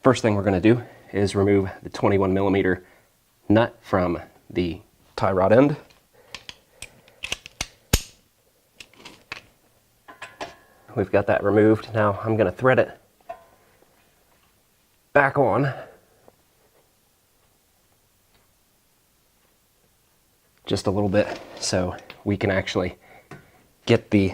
First thing we're going to do is remove the 21mm nut from the tie rod end. We've got that removed. Now I'm going to thread it back on just a little bit so we can actually get the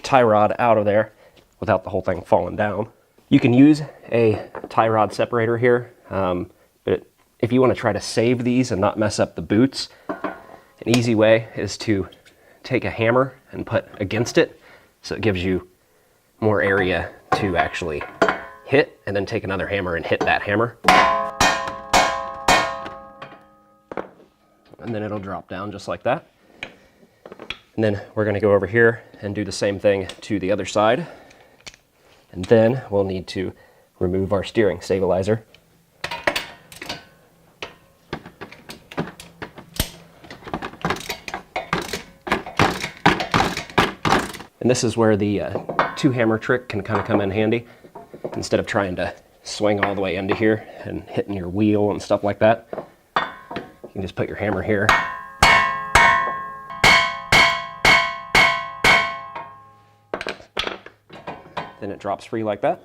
tie rod out of there without the whole thing falling down. You can use a tie rod separator here, but if you want to try to save these and not mess up the boots, an easy way is to take a hammer and put against it so it gives you more area to actually hit, and then take another hammer and hit that hammer. And then it'll drop down just like that. And then we're going to go over here and do the same thing to the other side. And then we'll need to remove our steering stabilizer. And this is where the two hammer trick can kind of come in handy. Instead of trying to swing all the way into here and hitting your wheel and stuff like that, you can just put your hammer here. Then it drops free like that.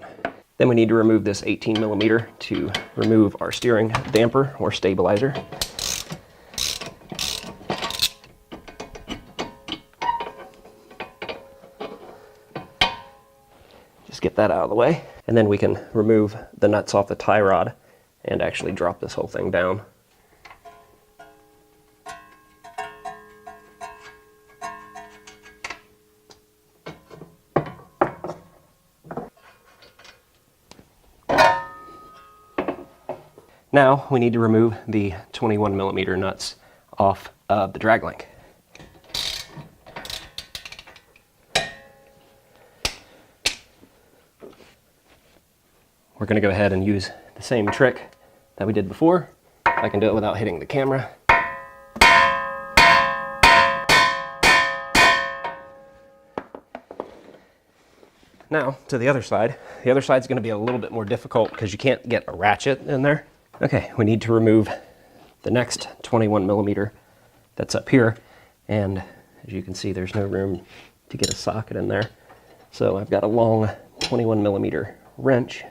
Then we need to remove this 18mm to remove our steering damper or stabilizer. Just get that out of the way. And then we can remove the nuts off the tie rod and actually drop this whole thing down. Now we need to remove the 21mm nuts off of the drag link. We're going to go ahead and use the same trick that we did before. I can do it without hitting the camera. Now to the other side. The other side is going to be a little bit more difficult because you can't get a ratchet in there. Okay, we need to remove the next 21mm that's up here, and as you can see there's no room to get a socket in there. So I've got a long 21mm wrench.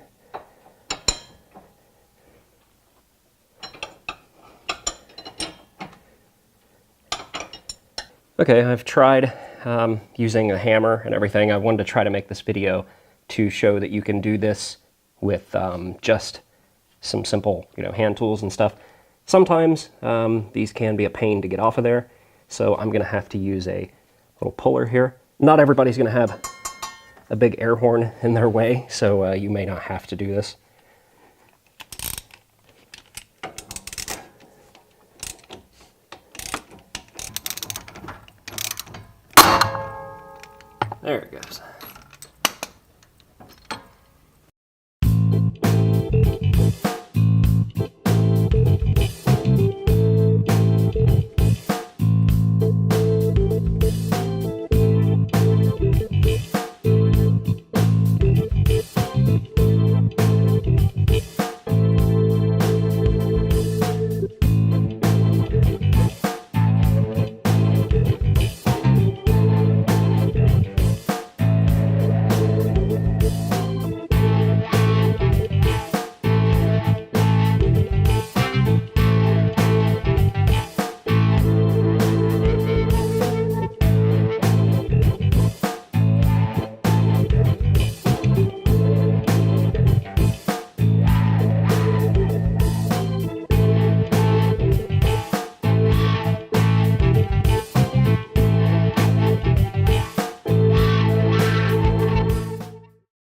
Okay, I've tried using a hammer and everything. I wanted to try to make this video to show that you can do this with just some simple, hand tools and stuff. Sometimes these can be a pain to get off of there, so I'm going to have to use a little puller here. Not everybody's going to have a big air horn in their way, so you may not have to do this. There it goes.